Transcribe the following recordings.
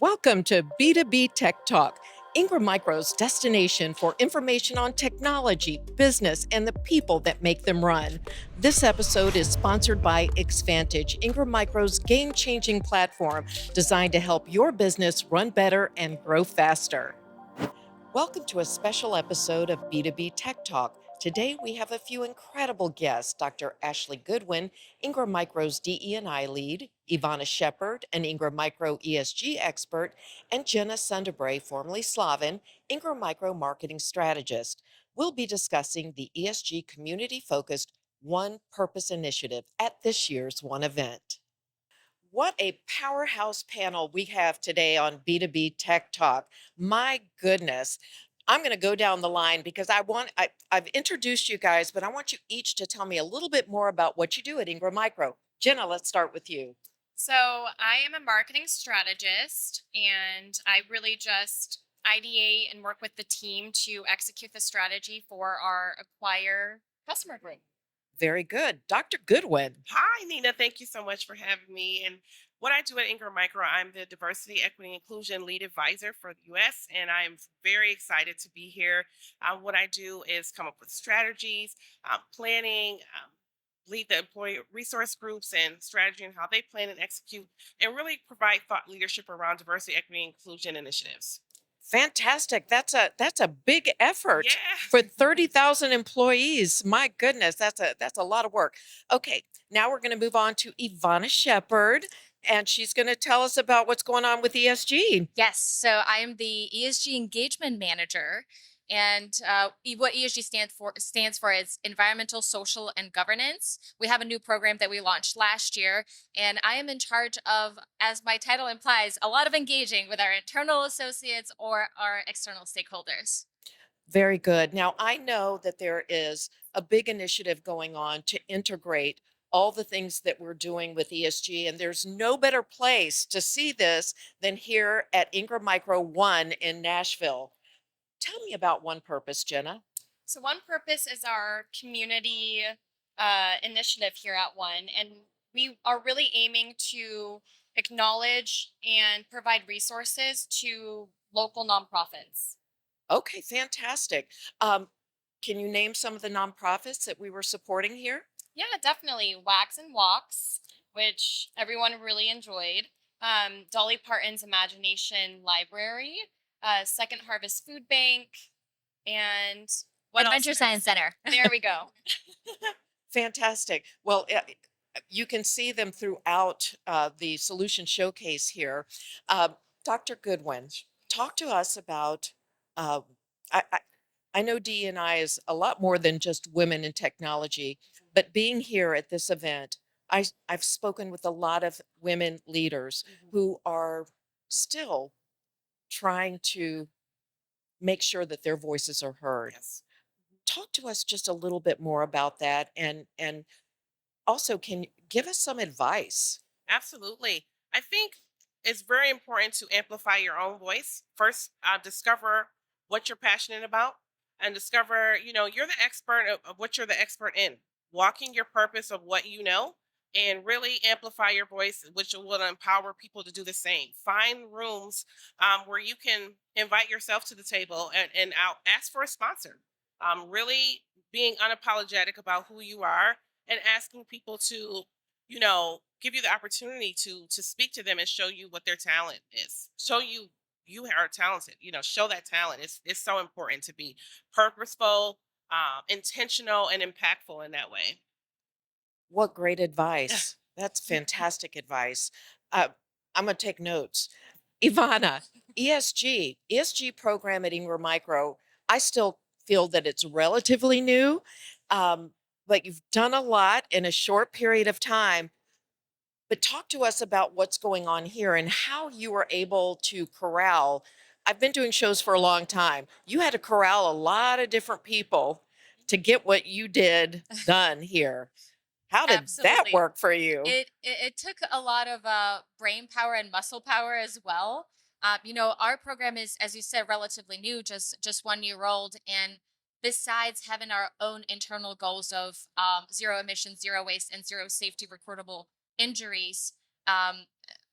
Welcome to B2B Tech Talk, Ingram Micro's destination for information on technology, business, and the people that make them run. This episode is sponsored by Xvantage, Ingram Micro's game changing platform designed to help your business run better and grow faster. Welcome to a special episode of B2B Tech Talk. Today we have a few incredible guests, Dr. Ashley Goodwin, Ingram Micro's DE&I lead, Ivana Shepard, an Ingram Micro ESG expert, and Jenna Sandubrae, formerly Slavin, Ingram Micro marketing strategist. We'll be discussing the ESG community-focused One Purpose initiative at this year's One event. What a powerhouse panel we have today on B2B Tech Talk. My goodness. I'm going to go down the line because I've introduced you guys, but I want you each to tell me a little bit more about what you do at Ingram Micro. Jenna, let's start with you. So I am a marketing strategist and I really just ideate and work with the team to execute the strategy for our acquire customer group. Very good. Dr. Goodwin. Hi, Nina. Thank you so much for having me. And what I do at Ingram Micro, I'm the Diversity, Equity, Inclusion Lead Advisor for the US, and I'm very excited to be here. What I do is come up with strategies, planning, lead the employee resource groups and strategy and how they plan and execute, and really provide thought leadership around diversity, equity, and inclusion initiatives. Fantastic. That's a big effort Yeah. for 30,000 employees. My goodness, that's a lot of work. Okay, now we're going to move on to Ivana Shepard, and she's going to tell us about what's going on with ESG. Yes, so I am the ESG engagement manager. And what ESG stands for is environmental, social, and governance. We have a new program that we launched last year, and I am in charge of, as my title implies, a lot of engaging with our internal associates or our external stakeholders. Very good. Now, I know that there is a big initiative going on to integrate all the things that we're doing with ESG, and there's no better place to see this than here at Ingram Micro One in Nashville. Tell me about One Purpose, Jenna. So, One Purpose is our community initiative here at One, and we are really aiming to acknowledge and provide resources to local nonprofits. Okay, fantastic. Can you name some of the nonprofits that we were supporting here? Yeah, definitely. Wax and Walks, which everyone really enjoyed. Dolly Parton's Imagination Library, Second Harvest Food Bank, and what else? Adventure Science Center. There we go. Fantastic. Well, you can see them throughout the solution showcase here. Uh, Dr. Goodwin, talk to us about. Uh, I, I I know D&I is a lot more than just women in technology, but being here at this event, I've spoken with a lot of women leaders Mhm. who are still trying to make sure that their voices are heard. Yes. Talk to us just a little bit more about that, and also can you give us some advice? Absolutely. I think it's very important to amplify your own voice. First, discover what you're passionate about and discover, you're the expert of what you're the expert in. Walking your purpose of what you know and really amplify your voice, which will empower people to do the same. Find rooms where you can invite yourself to the table and ask for a sponsor. Really being unapologetic about who you are and asking people to give you the opportunity to speak to them and show you what their talent is, show you are talented, show that talent. It's so important to be purposeful, intentional, and impactful in that way. What great advice. That's fantastic advice. Uh, I'm going to take notes. Ivana, ESG program at Ingram Micro. I still feel that it's relatively new, but you've done a lot in a short period of time. But talk to us about what's going on here and how you were able to corral. I've been doing shows for a long time. You had to corral a lot of different people to get what you did done here. How did that Absolutely. work for you? It took a lot of brain power and muscle power as well. Our program is, as you said, relatively new, just 1 year old, and besides having our own internal goals of zero emissions, zero waste, and zero safety recordable injuries,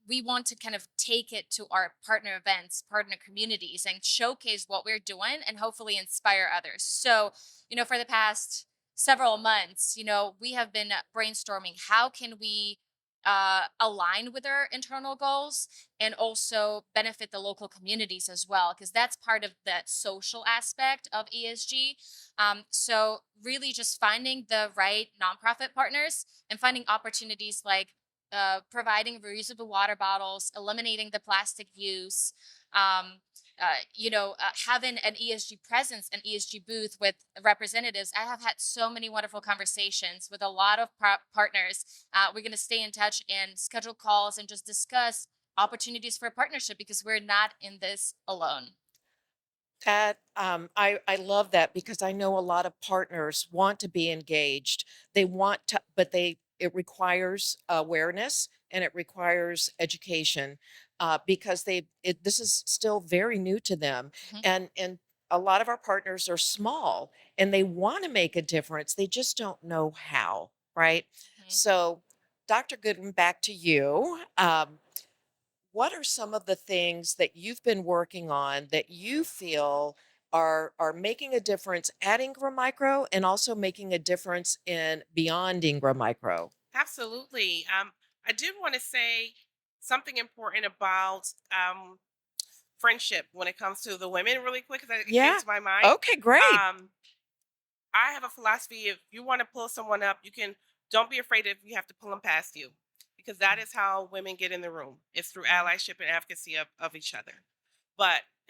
we want to kind of take it to our partner events, partner communities, and showcase what we're doing and hopefully inspire others. So, for the past several months, we have been brainstorming how can we align with our internal goals and also benefit the local communities as well, because that's part of that social aspect of ESG. So, really, just finding the right nonprofit partners and finding opportunities like providing reusable water bottles, eliminating the plastic use, um, having an ESG presence, an ESG booth with representatives. I have had so many wonderful conversations with a lot of partners. We're going to stay in touch and schedule calls and just discuss opportunities for a partnership because we're not in this alone. That I love that because I know a lot of partners want to be engaged. They want to, but it requires awareness and it requires education because this is still very new to them, Mhm, and a lot of our partners are small and they want to make a difference. They just don't know how, right? mhm. So, Dr. Goodwin, back to you. What are some of the things that you've been working on that you feel are making a difference at Ingram Micro and also making a difference in beyond Ingram Micro? Absolutely. I did want to say something important about friendship when it comes to the women, really quick, because it came Yeah. to my mind. Okay, great. Um, I have a philosophy: if you want to pull someone up, you can. Don't be afraid if you have to pull them past you, because that is how women get in the room. It's through allyship and advocacy of each other.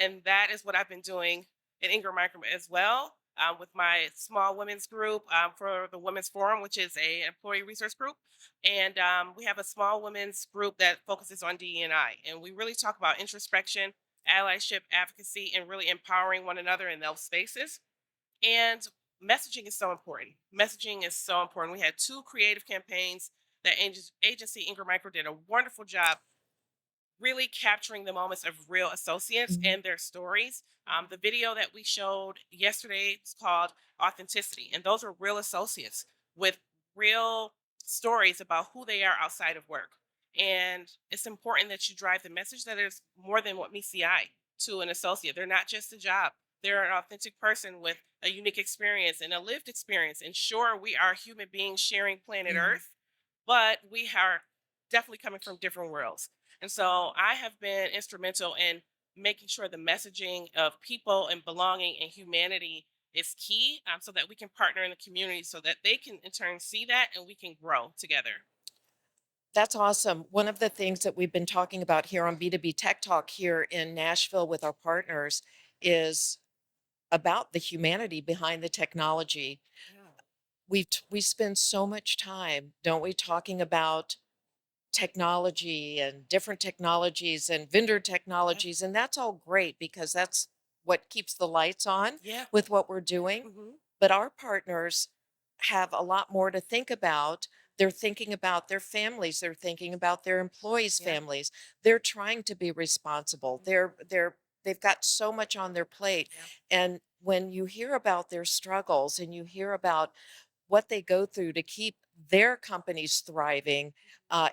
And that is what I've been doing in Ingram Micro as well, with my small women's group, for the Women's Forum, which is a employee resource group. And we have a small women's group that focuses on DE&I. And we really talk about introspection, allyship, advocacy, and really empowering one another in those spaces. And messaging is so important. Messaging is so important. We had two creative campaigns that agency Ingram Micro did a wonderful job really capturing the moments of real associates Mhm. and their stories. The video that we showed yesterday is called Authenticity, and those are real associates with real stories about who they are outside of work. And it's important that you drive the message that there's more than what meets the eye to an associate. They're not just a job, they're an authentic person with a unique experience and a lived experience. And sure, we are human beings sharing planet Mhm. Earth, but we are definitely coming from different worlds. And so I have been instrumental in making sure the messaging of people and belonging and humanity is key, so that we can partner in the community so that they can in turn see that and we can grow together. That's awesome. One of the things that we've been talking about here on B2B Tech Talk here in Nashville with our partners is about the humanity behind the technology. Yeah. We spend so much time, don't we, talking about technology and different technologies and vendor Yeah. technologies, and that's all great because that's what keeps the lights on Yeah. with what we're doing. Hmm. But our partners have a lot more to think about. They're thinking about their families, they're thinking about their employees' Yeah. families. They're trying to be responsible. They've got so much on their plate. Yeah. And when you hear about their struggles and you hear about what they go through to keep their companies thriving,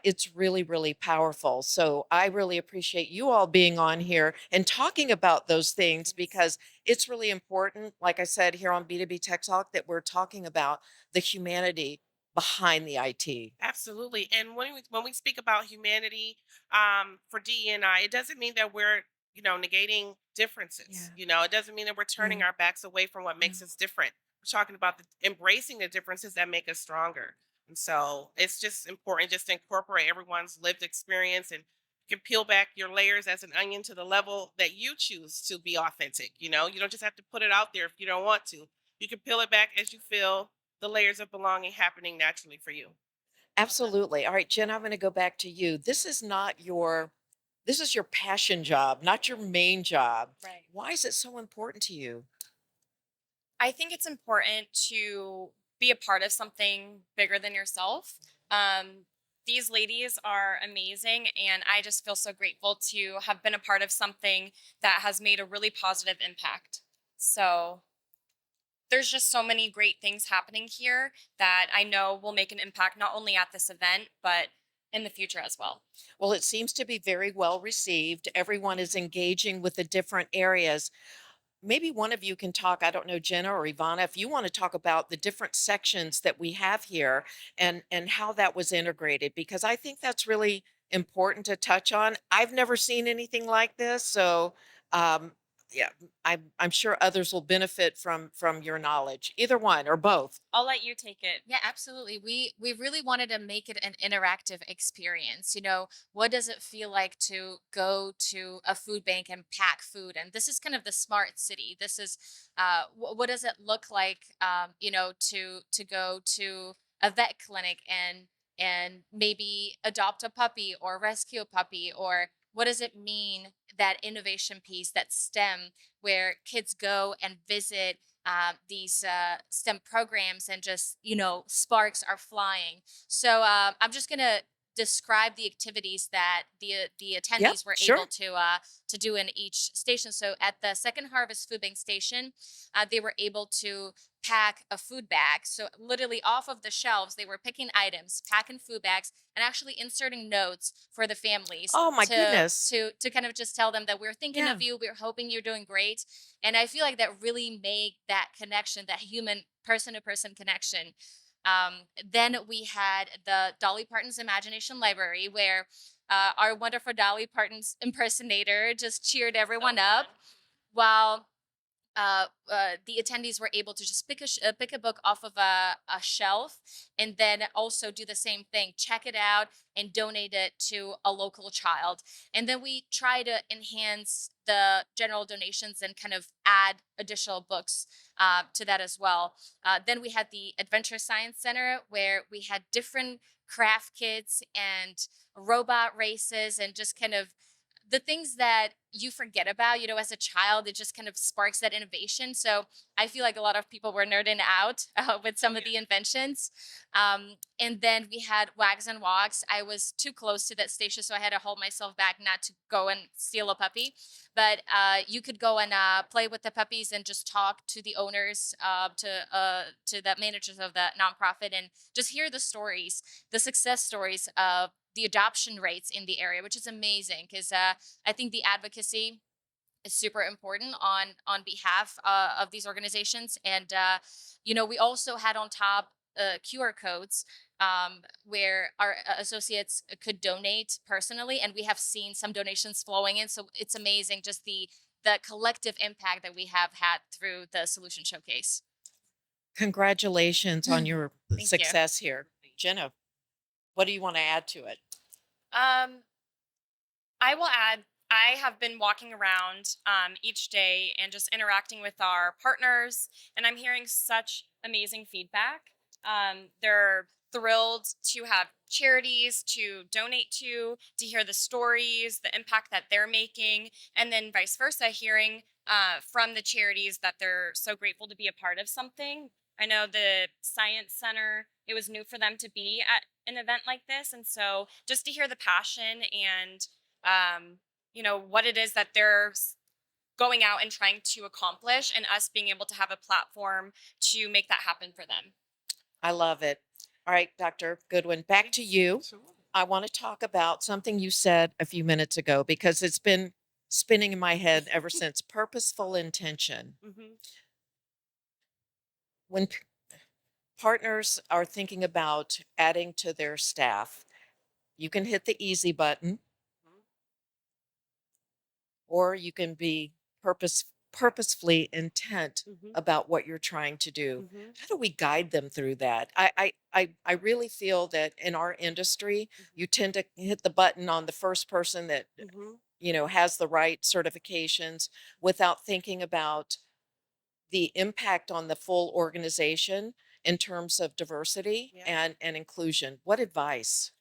it's really, really powerful. So I really appreciate you all being on here and talking about those things Yes. because it's really important, like I said, here on B2B Tech Talk, that we're talking about the humanity behind the IT. Absolutely. And when we speak about humanity, for DEI, it doesn't mean that we're negating differences. Yeah. It doesn't mean that we're turning Yeah. our backs away from what makes Yeah. us different. We're talking about embracing the differences that make us stronger. And so it's just important just to incorporate everyone's lived experience, and you can peel back your layers as an onion to the level that you choose to be authentic. You don't just have to put it out there if you don't want to. You can peel it back as you feel the layers of belonging happening naturally for you. Absolutely. All right, Jen, I'm going to go back to you. This is your passion job, not your main job. Right. Why is it so important to you? I think it's important to be a part of something bigger than yourself. Um, these ladies are amazing, and I just feel so grateful to have been a part of something that has made a really positive impact. So, there's just so many great things happening here that I know will make an impact not only at this event, but in the future as well. Well, it seems to be very well received. Everyone is engaging with the different areas. Maybe one of you can talk, I don't know, Jenna or Ivana, if you want to talk about the different sections that we have here and how that was integrated, because I think that's really important to touch on. I've never seen anything like this, so um, yeah, I'm sure others will benefit from your knowledge, either one or both. I'll let you take it. Yeah, absolutely. We really wanted to make it an interactive experience. What does it feel like to go to a food bank and pack food? And this is kind of the smart city. This is what does it look like, to go to a vet clinic and maybe adopt a puppy or rescue a puppy, or what does it mean, that innovation piece, that STEM, where kids go and visit these STEM programs, and just sparks are flying. So I'm just gonna describe the activities that the Yep, attendees were able sure. to do in each station. So at the Second Harvest Food Bank station, they were able to pack a food bag. So literally off of the shelves, they were picking items, packing food bags, and actually inserting notes for the families Oh my to goodness. to kind of just tell them that we're thinking Yeah. of you, we're hoping you're doing great. And I feel like that really made that connection, that human person to person connection. Then we had the Dolly Parton's Imagination Library, where our wonderful Dolly Parton's impersonator just cheered everyone up, while the attendees were able to just pick a book off of a shelf, and then also do the same thing, check it out and donate it to a local child. And then we try to enhance the general donations and kind of add additional books to that as well. Then we had the Adventure Science Center, where we had different craft kits and robot races, and just kind of the things that you forget about, as a child. It just kind of sparks that innovation. So I feel like a lot of people were nerding out with some of the inventions. And then we had Wags and Walks. I was too close to that station, so I had to hold myself back not to go and steal a puppy. But you could go and play with the puppies and just talk to the owners, to the managers of the nonprofit, and just hear the stories, the success stories of the adoption rates in the area, which is amazing, because I think the advocacy is super important on behalf of these organizations. And we also had on top QR codes, where our associates could donate personally, and we have seen some donations flowing in. So it's amazing, just the collective impact that we have had through the solution showcase. Congratulations on your Thank you. success here. Jenna, what do you want to add to it? Um, I will add, I have been walking around each day and just interacting with our partners, and I'm hearing such amazing feedback. They're thrilled to have charities to donate to hear the stories, the impact that they're making, and then vice versa, hearing from the charities that they're so grateful to be a part of something. I know the Science Center, it was new for them to be at an event like this. And so just to hear the passion and what it is that they're going out and trying to accomplish, and us being able to have a platform to make that happen for them. I love it. All right, Dr. Goodwin, back to you. Sure. I want to talk about something you said a few minutes ago, because it's been spinning in my head ever since: purposeful intention. Mm-hmm. When partners are thinking about adding to their staff, you can hit the easy button, or you can be purposefully intent Mm-hmm. about what you're trying to do. Mm-hmm. How do we guide them through that? I really feel that in our industry, you tend to hit the button on the first person that Mm-hmm. has the right certifications, without thinking about the impact on the full organization in terms of diversity Yeah. and inclusion. What advice?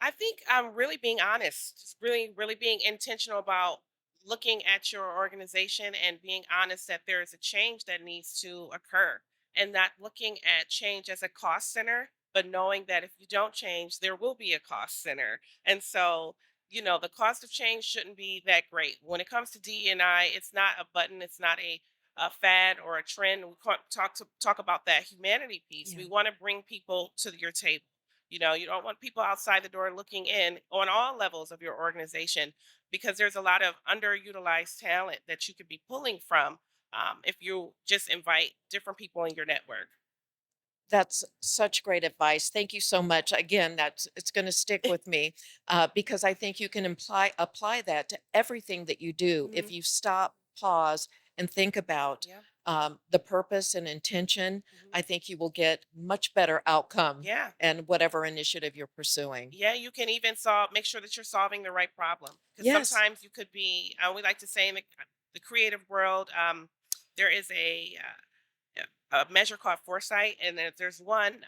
I think I'm really being honest, just really, really being intentional about looking at your organization and being honest that there is a change that needs to occur, and not looking at change as a cost center, but knowing that if you don't change, there will be a cost center. And so, the cost of change shouldn't be that great. When it comes to DE&I, it's not a button, it's not a fad or a trend. We can't talk about that humanity piece. Yeah. We want to bring people to your table. You don't want people outside the door looking in on all levels of your organization, because there's a lot of underutilized talent that you could be pulling from, if you just invite different people in your network. That's such great advice. Thank you so much. Again, it's going to stick with me because I think you can apply that to everything that you do if Mhm. you stop, pause, and think about Yeah. the purpose and intention. Mhm. I think you will get much better outcome Yeah. and whatever initiative you're pursuing. Yeah, you can even make sure that you're solving the right problem. Because Yes. sometimes you could be, we like to say in the creative world, there is a measure called foresight, and there's one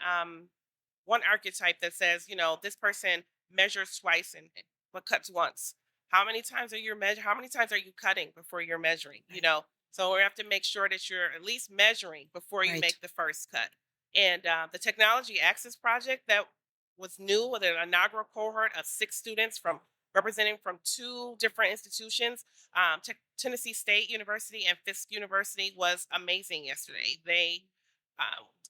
archetype that says, this person measures twice and but cuts once. How many times are you cutting before you're measuring? Right. So we have to make sure that you're at least measuring before you Right. make the first cut. And the Technology Access Project that was new, with an inaugural cohort of 6 students from representing from 2 different institutions, Tennessee State University and Fisk University, was amazing yesterday.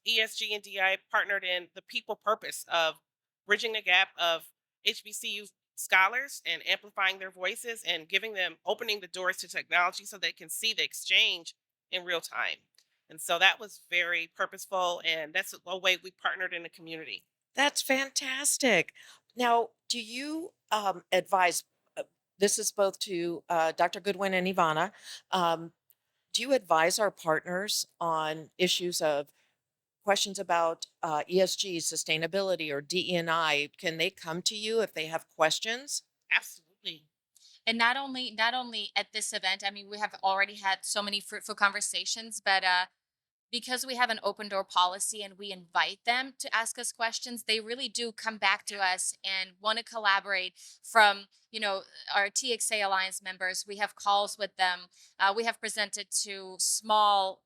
ESG and DI partnered in the people purpose of bridging the gap of HBCU scholars and amplifying their voices and opening the doors to technology so they can see the exchange in real time. And so that was very purposeful, and that's a way we partnered in the community. That's fantastic. Now, do you advise? This is both to Dr. Goodwin and Ivana. Um, do you advise our partners on issues of questions about ESG, sustainability, or DE&I? Can they come to you if they have questions? Absolutely. And not only at this event, I mean, we have already had so many fruitful conversations, but because we have an open door policy and we invite them to ask us questions, they really do come back to us and want to collaborate. From our TXA Alliance members, we have calls with them. We have presented to small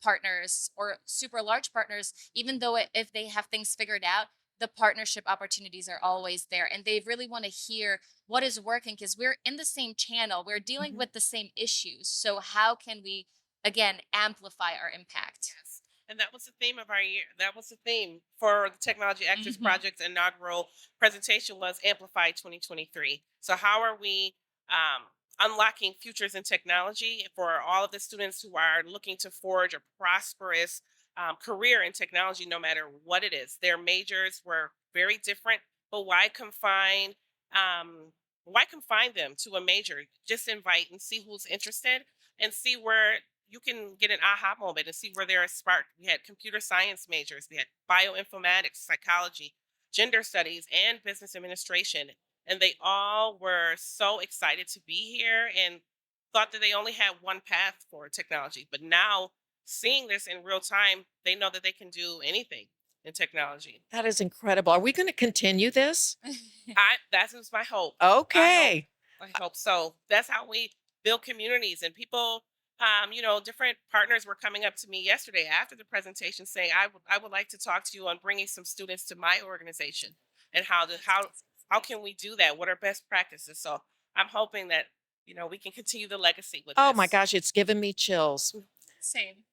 partners or super large partners. Even though if they have things figured out, the partnership opportunities are always there, and they really want to hear what is working, because we're in the same channel, we're dealing Mhm. with the same issues. So how can we again amplify our impact? Yes. And that was the theme of our year. That was the theme for the Technology Access Hmm. Project's inaugural presentation, was Amplify 2023. So how are we unlocking futures in technology for all of the students who are looking to forge a prosperous career in technology, no matter what it is? Their majors were very different, but why confine them to a major? Just invite and see who's interested, and see where you can get an aha moment and see where there is spark. We had computer science majors, we had bioinformatics, psychology, gender studies, and business administration. And they all were so excited to be here and thought that they only had one path for technology. But now, seeing this in real time, they know that they can do anything in technology. That is incredible. Are we going to continue this? That is my hope. I hope Okay. I hope so. That's how we build communities. And people, different partners were coming up to me yesterday after the presentation saying, I would like to talk to you on bringing some students to my organization, and how can we do that? What are best practices? So I'm hoping that we can continue the legacy with Oh my this. gosh, it's given me chills. Same.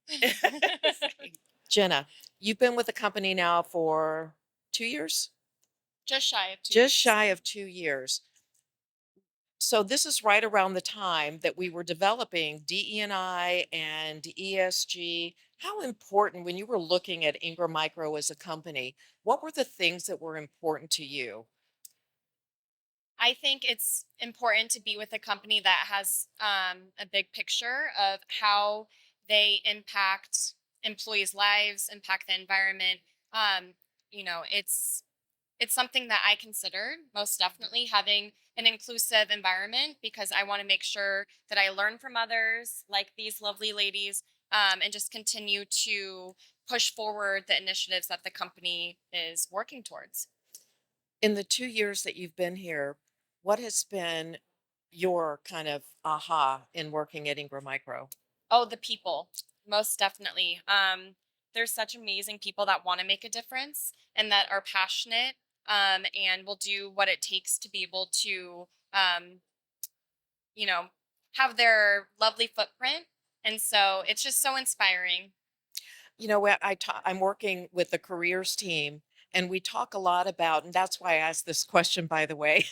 Jenna, you've been with the company now for 2 years? Just shy of 2 Just years. shy of 2 years. So this is right around the time that we were developing DE&I and ESG. How important, when you were looking at Ingram Micro as a company, what were the things that were important to you? I think it's important to be with a company that has a big picture of how they impact employees' lives, impact the environment. Um, it's something that I considered most definitely, having an inclusive environment, because I want to make sure that I learn from others like these lovely ladies, and just continue to push forward the initiatives that the company is working towards. In the 2 years that you've been here, what has been your kind of aha in working at Ingram Micro? Oh, the people, most definitely. There's such amazing people that want to make a difference and that are passionate, and will do what it takes to be able to, you know, have their lovely footprint. And so it's just so inspiring. I'm working with the careers team, And we talk a lot about, and that's why I asked this question, by the way.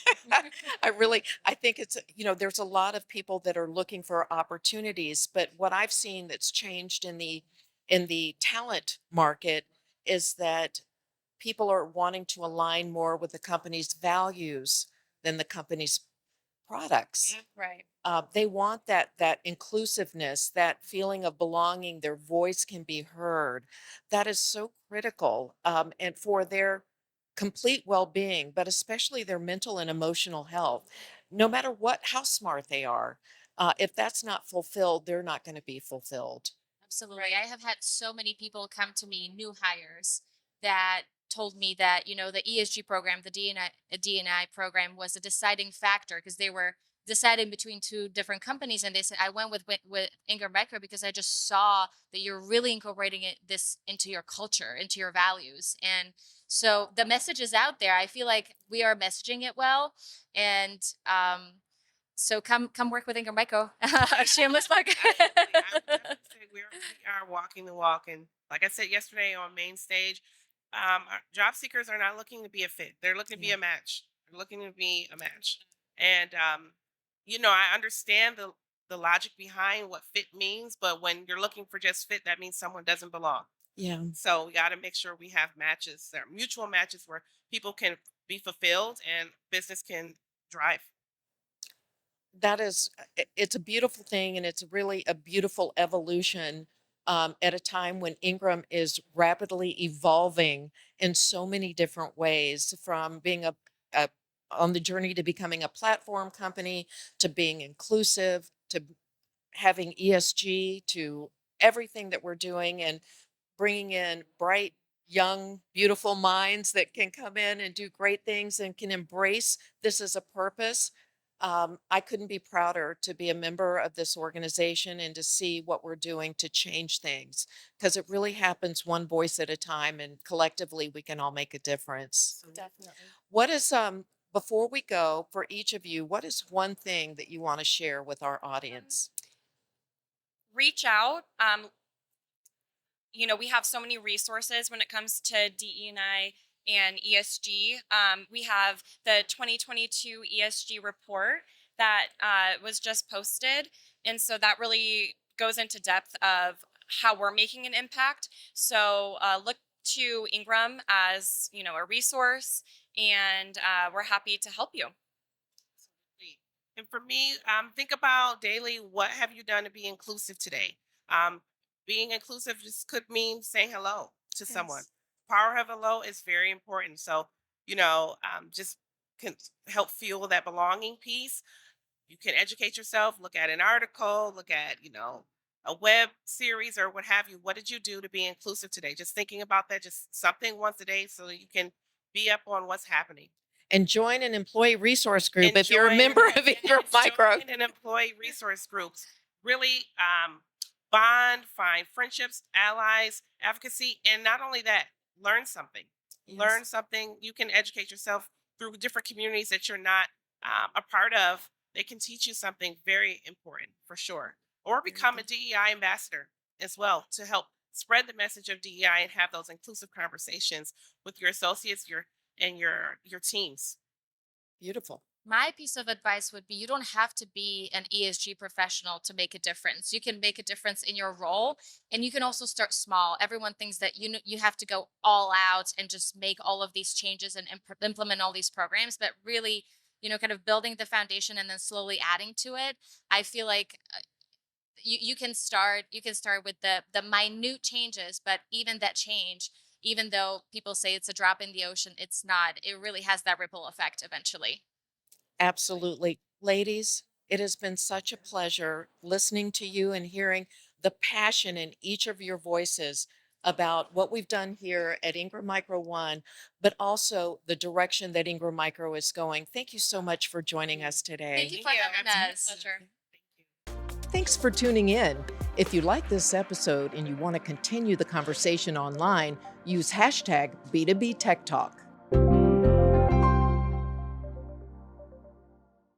I think it's, there's a lot of people that are looking for opportunities, but what I've seen that's changed in the talent market is that people are wanting to align more with the company's values than the company's products. Right. They want that inclusiveness, that feeling of belonging. Their voice can be heard. That is so critical, and for their complete well-being, but especially their mental and emotional health. No matter how smart they are, if that's not fulfilled, they're not going to be fulfilled. Absolutely. Right. I have had so many people come to me, new hires, that told me that, the ESG program, the D&I program was a deciding factor because they were deciding between two different companies. And they said, I went with Ingram Micro because I just saw that you're really incorporating this into your culture, into your values. And so the message is out there. I feel like we are messaging it well. And, so come work with Ingram Micro. Shameless plug. I would say we are walking the walk, and like I said yesterday on main stage, our job seekers are not looking to be a fit. They're looking to be Yeah. a match. They're looking to be a match, and I understand the logic behind what fit means, but when you're looking for just fit, that means someone doesn't belong. Yeah. So we got to make sure we have matches, that are mutual matches where people can be fulfilled and business can drive. That is, it's a beautiful thing, and it's really a beautiful evolution, at a time when Ingram is rapidly evolving in so many different ways, from being a on the journey to becoming a platform company, to being inclusive, to having ESG, to everything that we're doing, and bringing in bright, young, beautiful minds that can come in and do great things and can embrace this as a purpose. I couldn't be prouder to be a member of this organization and to see what we're doing to change things, because it really happens one voice at a time, and collectively we can all make a difference. So Definitely. What is, before we go, for each of you, what is one thing that you want to share with our audience? Reach out. We have so many resources when it comes to DE&I and ESG. We have the 2022 ESG report that was just posted. And so that really goes into depth of how we're making an impact. So look to Ingram as, a resource, and we're happy to help you. Absolutely. And for me, think about daily, what have you done to be inclusive today? Um, Being inclusive just could mean saying hello to someone. Yes. Power of hello is very important. So, just can help fuel that belonging piece. You can educate yourself, look at an article, look at, a web series or what have you. What did you do to be inclusive today? Just thinking about that, just something once a day so that you can be up on what's happening. And join an employee resource group And if you're a join, member of yes, Ingram Micro. join an employee resource groups. Really bond, find friendships, allies, advocacy, and not only that, learn something. Learn Yes. something. You can educate yourself through different communities that you're not a part of. They can teach you something very important for sure. Or become a DEI ambassador as well to help spread the message of DEI and have those inclusive conversations with your associates, your teams. Beautiful. My piece of advice would be, you don't have to be an ESG professional to make a difference. You can make a difference in your role, and you can also start small. Everyone thinks that you have to go all out and just make all of these changes and implement all these programs, but really, kind of building the foundation and then slowly adding to it. I feel like you can start with the minute changes, but even that change, even though people say it's a drop in the ocean, it's not. It really has that ripple effect eventually. Absolutely. Ladies, it has been such a pleasure listening to you and hearing the passion in each of your voices about what we've done here at Ingram Micro One, but also the direction that Ingram Micro is going. Thank you so much for joining us today. Thank you for Thank you. having Absolutely. us. Pleasure. Thank you. Thanks for tuning in. If you like this episode and you want to continue the conversation online, use hashtag B2B Tech Talk.